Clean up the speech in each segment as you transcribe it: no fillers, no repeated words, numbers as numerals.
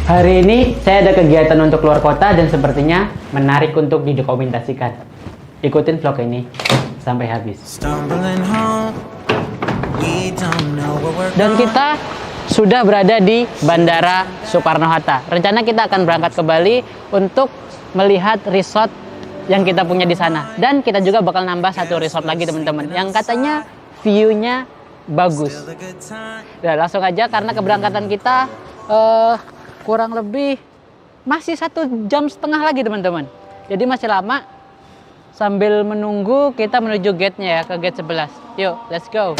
Hari ini saya ada kegiatan untuk keluar kota dan sepertinya menarik untuk didokumentasikan. Ikutin vlog ini sampai habis. Dan kita sudah berada di Bandara Soekarno-Hatta. Rencana kita akan berangkat ke Bali untuk melihat resort yang kita punya di sana. Dan kita juga bakal nambah satu resort lagi teman-teman, yang katanya view-nya bagus. Nah, langsung aja karena keberangkatan kita kurang lebih masih 1,5 jam lagi teman-teman. Jadi masih lama. Sambil menunggu kita menuju gate-nya ya, ke gate 11. Yuk, let's go.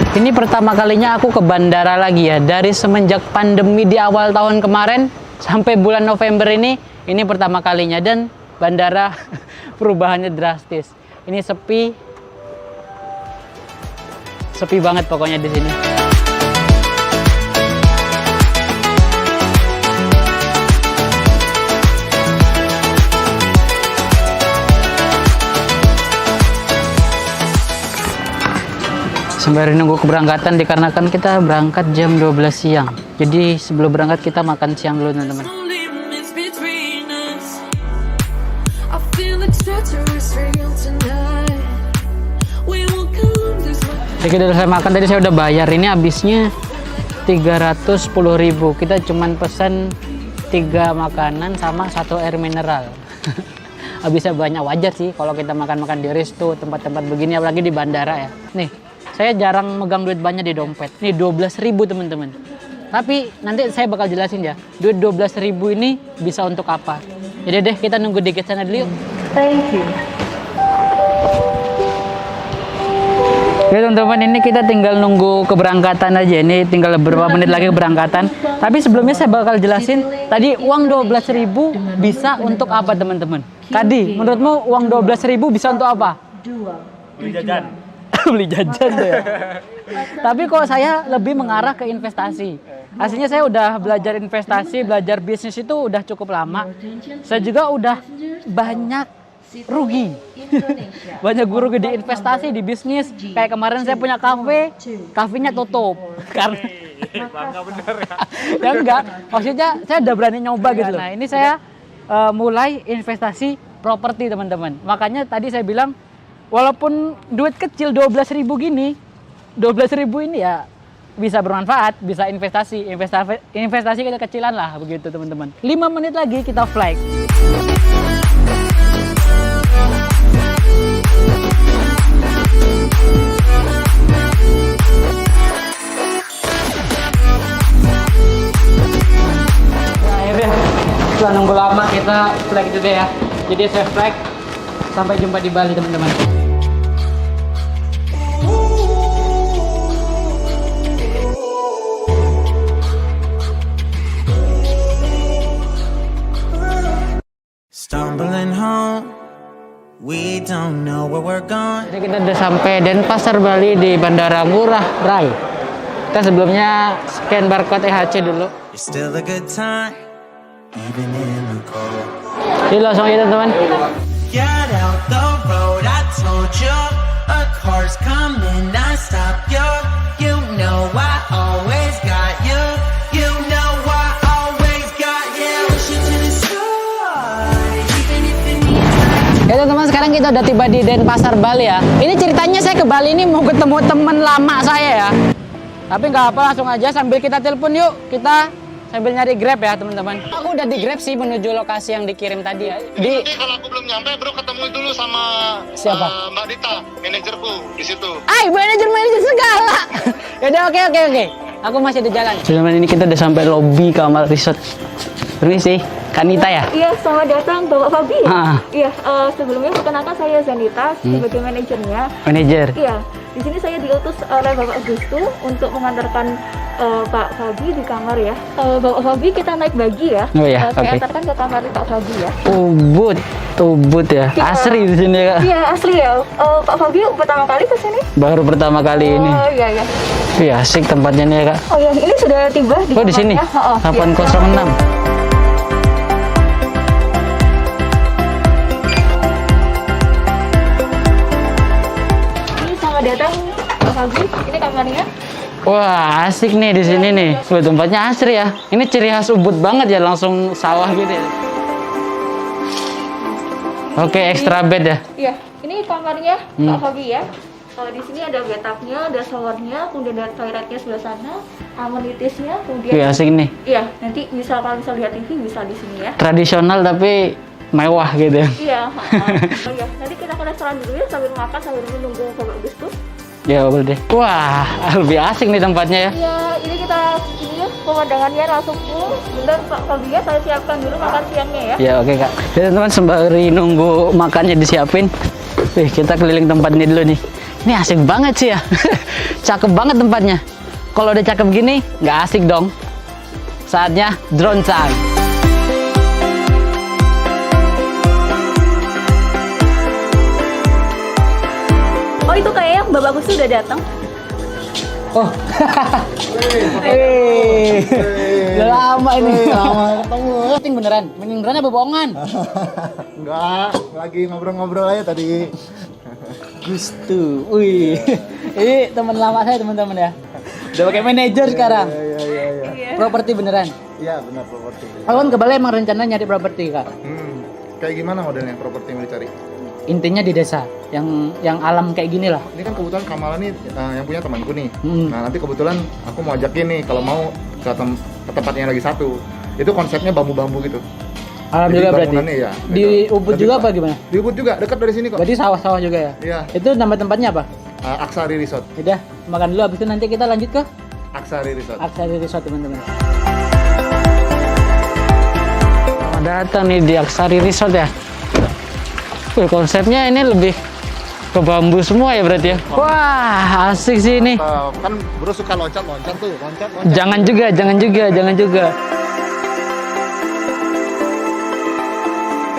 Ini pertama kalinya aku ke bandara lagi ya. Dari semenjak pandemi di awal tahun kemarin sampai bulan November ini pertama kalinya. Dan bandara perubahannya drastis. Ini sepi banget pokoknya di sini. Sembari nunggu keberangkatan dikarenakan kita berangkat jam 12 siang. Jadi sebelum berangkat kita makan siang dulu teman-teman. Jadi udah selesai makan, tadi saya udah bayar. Ini habisnya 310.000. Kita cuman pesan 3 makanan sama 1 air mineral. Habisnya banyak, wajar sih kalau kita makan-makan di resto, tempat-tempat begini, apalagi di bandara ya. Nih, saya jarang megang duit banyak di dompet. Nih 12.000 teman-teman. Tapi nanti saya bakal jelasin ya, duit 12.000 ini bisa untuk apa. Jadi deh kita nunggu di gate sana dulu yuk. Thank you. Oke teman-teman, ini kita tinggal nunggu keberangkatan aja. Ini tinggal beberapa menit lagi keberangkatan. Tapi sebelumnya saya bakal jelasin tadi uang 12.000 bisa untuk apa teman-teman. Tadi menurutmu uang 12.000 bisa untuk apa? Beli jajan. Beli jajan deh ya. Tapi kok saya lebih mengarah ke investasi. Aslinya saya udah belajar investasi, belajar bisnis itu udah cukup lama. Saya juga udah banyak rugi. Banyak rugi di investasi, di bisnis. Kayak kemarin saya punya kafe, kafenya tutup. Karena Bangga bener ya. ya enggak, maksudnya saya udah berani nyoba gitu loh. Nah ini saya mulai investasi properti teman-teman. Makanya tadi saya bilang walaupun duit kecil 12.000 gini, 12.000 ini ya bisa bermanfaat, bisa investasi kecil-kecilan lah begitu teman-teman. 5 menit lagi kita flight. Nah, akhirnya setelah nunggu lama kita flight juga ya. Jadi saya flight, sampai jumpa di Bali teman-teman. Stumbling home, we don't know where we're going. Jadi kita udah sampai Denpasar Bali di Bandara Ngurah Rai. Kita sebelumnya scan barcode EHC dulu. It's still a good time, even in the cold. Jadi langsung aja teman-teman. Get out the road, I told you. A car's coming, I stop you. You know I always got you. You know I always got you. Push it to the sky, even if it means. Ya teman-teman, sekarang kita udah tiba di Denpasar Bali ya. Ini ceritanya saya ke Bali ini mau ketemu temen lama saya ya. Tapi nggak apa, langsung aja sambil kita telepon yuk. Kita sambil nyari Grab ya teman-teman. Aku udah di Grab sih menuju lokasi yang dikirim tadi ya. Nanti kalau aku belum nyampe, bro ketemu dulu sama Siapa? Mbak Dita, manajerku di situ. Manajer segala. Yaudah oke. Aku masih di jalan. Teman-teman, ini kita udah sampai lobby kamar resort. Permisi. Kanita ya? Iya, selamat datang Bapak Fabi. Ah. Iya, sebelumnya perkenalkan saya Zanita sebagai manajernya. Manajer. Iya, di sini saya diutus oleh Bapak Agustu untuk mengantarkan Pak Fabi di kamar ya. Bapak Fabi kita naik bagi ya. Oh iya, Saya oke. antarkan ke kamar Pak Fabi ya. Ubud ya. Iya. Asri di sini ya, Kak. Iya, asli ya. Pak Fabi pertama kali ke sini? Baru pertama kali ini. Oh iya iya. Iya, asik tempatnya nih ya, Kak. Oh iya, ini sudah tiba di Oh, di sini. kamarnya. Oh, 806. Ini selamat datang Pak Fabi. Ini kamarnya. Wah, asik nih di sini nih. Wah, tempatnya asri ya. Ini ciri khas Ubud banget ya, langsung sawah gitu ya. Oke, extra bed ya. Iya, ini kamarnya Hmm. Pak Fabi ya. Di sini ada bathtubnya, ada showernya, kemudian ada toiletnya sebelah sana, amenitiesnya, kemudian Wih, asik nih. iya, nanti bisa kalau bisa lihat TV bisa di sini ya. Tradisional tapi mewah gitu ya. Iya, oh iya, nanti kita ke restoran dulu ya sambil makan sambil menunggu Bapak Agustus. Ya, boleh deh. Wah, lebih asik nih tempatnya ya. Iya, ini kita ini ya pemandangannya langsung full. Bentar Pak Fabi ya, saya siapkan dulu makan siangnya ya. Ya, oke, Kak. Jadi teman-teman sembari nunggu makannya disiapin. Kita keliling tempat ini dulu nih. Ini asik banget sih ya. Cakep banget tempatnya. Kalau udah cakep gini, nggak asik dong. Saatnya drone time. Oh, itu kayaknya Bapak Agustus udah datang. Oh. Udah lama ini. Lama ketemu. Meeting beneran? Meeting beneran apa bohongan? Enggak, lagi ngobrol-ngobrol aja tadi. Gustu. Wih. Ini teman lama saya, teman-teman ya. Udah pakai manajer sekarang. Iya. Properti beneran. Iya, benar properti. Aku kan ke Bali emang rencana nyari properti, Kak. Kayak gimana modelnya properti yang mau dicari? Intinya di desa, yang alam kayak gini lah. Ini kan kebetulan Kamala nih yang punya temanku nih. Hmm. Nah, nanti kebetulan aku mau ajakin nih kalau mau ke tempatnya lagi satu. Itu konsepnya bambu-bambu gitu. Alam Jadi juga berarti. bangunannya ya, Di gitu. Ubud Lebih juga pa- apa gimana? Di Ubud juga, dekat dari sini kok. Berarti sawah-sawah juga ya? Iya, Itu nama tempatnya apa? Aksari Resort. Udah, makan dulu, habis itu nanti kita lanjut ke Aksari Resort. Aksari Resort, teman-teman. Selamat datang nih di Aksari Resort ya. Wih, konsepnya ini lebih ke bambu semua ya berarti ya. Wah, asik sih ini. Kan bro suka loncat-loncat tuh, loncat-loncat. Jangan juga.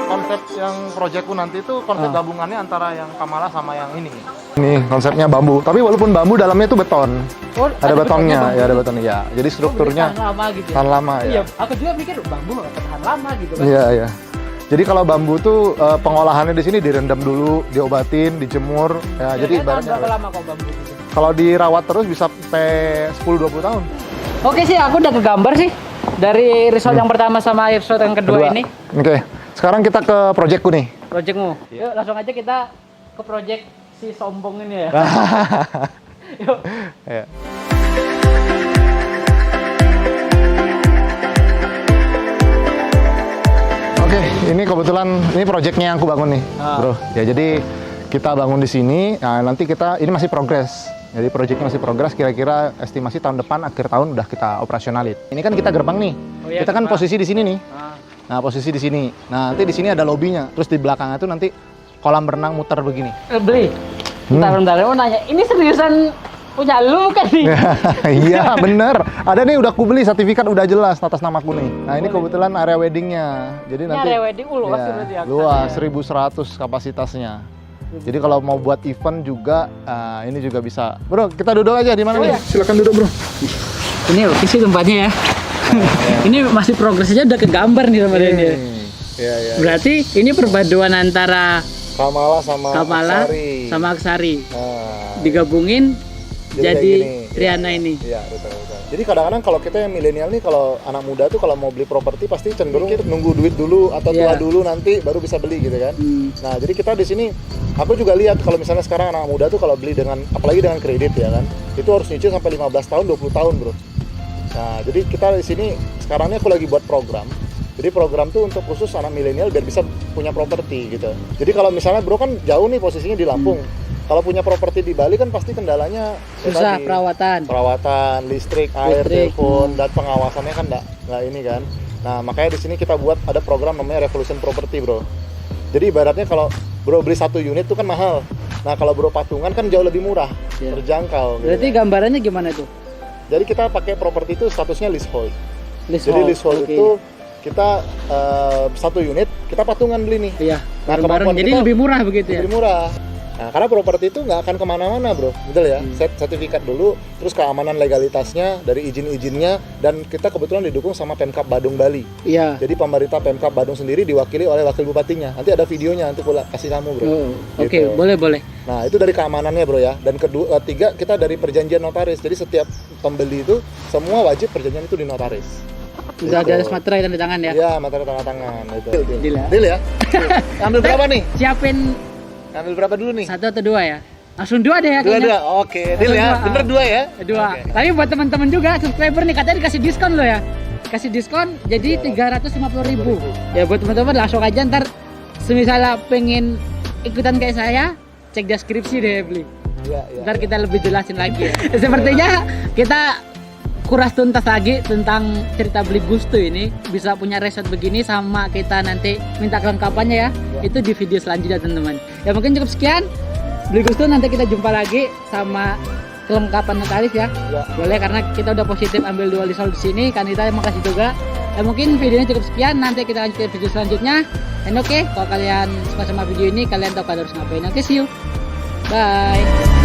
Konsep yang proyekku nanti itu konsep gabungannya antara yang Kamala sama yang ini. Ini konsepnya bambu, tapi walaupun bambu dalamnya itu beton. Oh, Ada betonnya, bambu. ya ada betonnya ya. Jadi strukturnya Tahan lama gitu. tahan lama Iya, ya. aku juga pikir bambu nggak tahan lama gitu. Iya, iya. Jadi kalau bambu tuh pengolahannya di sini direndam dulu, diobatin, dijemur. Ya, jadi berapa ibaratnya lama kok bambu gitu? kalau dirawat terus bisa sampai 10-20 tahun. Oke sih, aku udah kegambar sih dari resort yang pertama sama resort yang kedua ini. Oke. Sekarang kita ke proyekku nih. Projectmu. Yuk langsung aja kita ke project si sombong ini ya. Yuk. Ya. Oke, ini kebetulan ini proyeknya yang aku bangun nih, bro. Ya jadi kita bangun di sini. Nah, nanti ini masih progres. Jadi proyeknya masih progres. Kira-kira estimasi tahun depan akhir tahun udah kita operasionalin. Ini kan kita gerbang nih. Oh iya, Kita kan gerbang. posisi di sini nih. Nah, posisi di sini. Nah, nanti di sini ada lobbynya. Terus di belakangnya tuh nanti kolam renang muter begini. Beli. Bentar, mau nanya. Ini seriusan punya lu kan nih? Iya bener, ada nih udah aku beli sertifikat udah jelas atas namaku nih. Nah ini kebetulan area weddingnya, jadi Ini nanti area wedding luas ya, sih berarti ya. luas 1.100 kapasitasnya. Jadi kalau mau buat event juga ini juga bisa. Bro, kita duduk aja di mana nih? Silakan duduk bro. Ini oke sih tempatnya ya. Ini masih progresnya udah kegambar nih sama dia. Iya iya. Berarti ini perpaduan antara Kamala sama Kamala Aksari. sama Aksari Nah, digabungin jadi kayak gini. Riana ini. Iya betul. Jadi kadang-kadang kalau kita yang milenial nih, kalau anak muda tuh kalau mau beli properti pasti cenderung nunggu duit dulu atau tua Iya. dulu nanti baru bisa beli gitu kan. Hmm. Nah jadi kita di sini, aku juga lihat kalau misalnya sekarang anak muda tuh kalau beli dengan, apalagi dengan kredit ya kan, itu harus nyicil sampai 15 tahun, 20 tahun bro. Nah jadi kita di sini sekarang ini aku lagi buat program. Jadi program tuh untuk khusus anak milenial biar bisa punya properti gitu. Jadi kalau misalnya bro kan jauh nih posisinya di Lampung. Kalau punya properti di Bali kan pasti kendalanya ya Susah tadi, perawatan. perawatan, listrik, air, Listrik, telepon, dan pengawasannya kan nggak ini kan. Nah, makanya di sini kita buat ada program namanya Revolution Property, bro. Jadi ibaratnya kalau bro beli 1 unit itu kan mahal. Nah, kalau bro patungan kan jauh lebih murah, Iya. terjangkau. Berarti gitu. gambarannya gimana tuh? Jadi kita pakai properti itu statusnya leasehold. Jadi Leasehold, leasehold oke. itu kita 1 unit kita patungan beli nih. Iya, Nah, bareng-bareng. kemampuan Jadi kita lebih murah begitu ya? lebih murah. Nah, karena properti itu nggak akan kemana-mana, bro, betul ya. Sertifikat dulu, terus keamanan legalitasnya dari izin-izinnya, dan kita kebetulan didukung sama Pemkab Badung Bali. Iya. Jadi pemerintah Pemkab Badung sendiri diwakili oleh wakil bupatinya. Nanti ada videonya, nanti aku kasih kamu, bro. Oh, oke, Gitu. boleh. Nah, itu dari keamanannya, bro ya. Dan ketiga, kita dari perjanjian notaris. Jadi setiap pembeli itu semua wajib perjanjian itu di notaris. Udah Gitu. ada materai tanda tangan ya? Iya, materi tanda tangan itu. Deal ya? Deal ya. Ambil berapa nih? Siapin Ambil berapa dulu nih? 1 atau 2 ya? Langsung 2 deh ya Dua. kayaknya. Oke, deal ya. Dua. Bener 2 ya? 2. Oke. Tapi buat teman-teman juga subscriber nih katanya dikasih diskon loh ya. Kasih diskon jadi 350.000. Ya buat teman-teman langsung aja ntar semisalnya pengen ikutan kayak saya, cek deskripsi deh beli. Iya, iya. Ntar kita lebih jelasin lagi ya. Sepertinya kita kuras tuntas lagi tentang cerita beli Gusto ini, bisa punya resort begini sama kita nanti minta kelengkapannya ya. Itu di video selanjutnya teman-teman. Ya mungkin cukup sekian beli Gusto, nanti kita jumpa lagi sama kelengkapan notaris ya. Ya. Boleh, karena kita udah positif ambil 2 leasehold di sini, kan kita makasih juga. Ya mungkin videonya cukup sekian, nanti kita lanjut ke video selanjutnya. Dan oke, kalau kalian suka sama video ini, kalian tahu kalian harus ngapain. Oke, see you. Bye.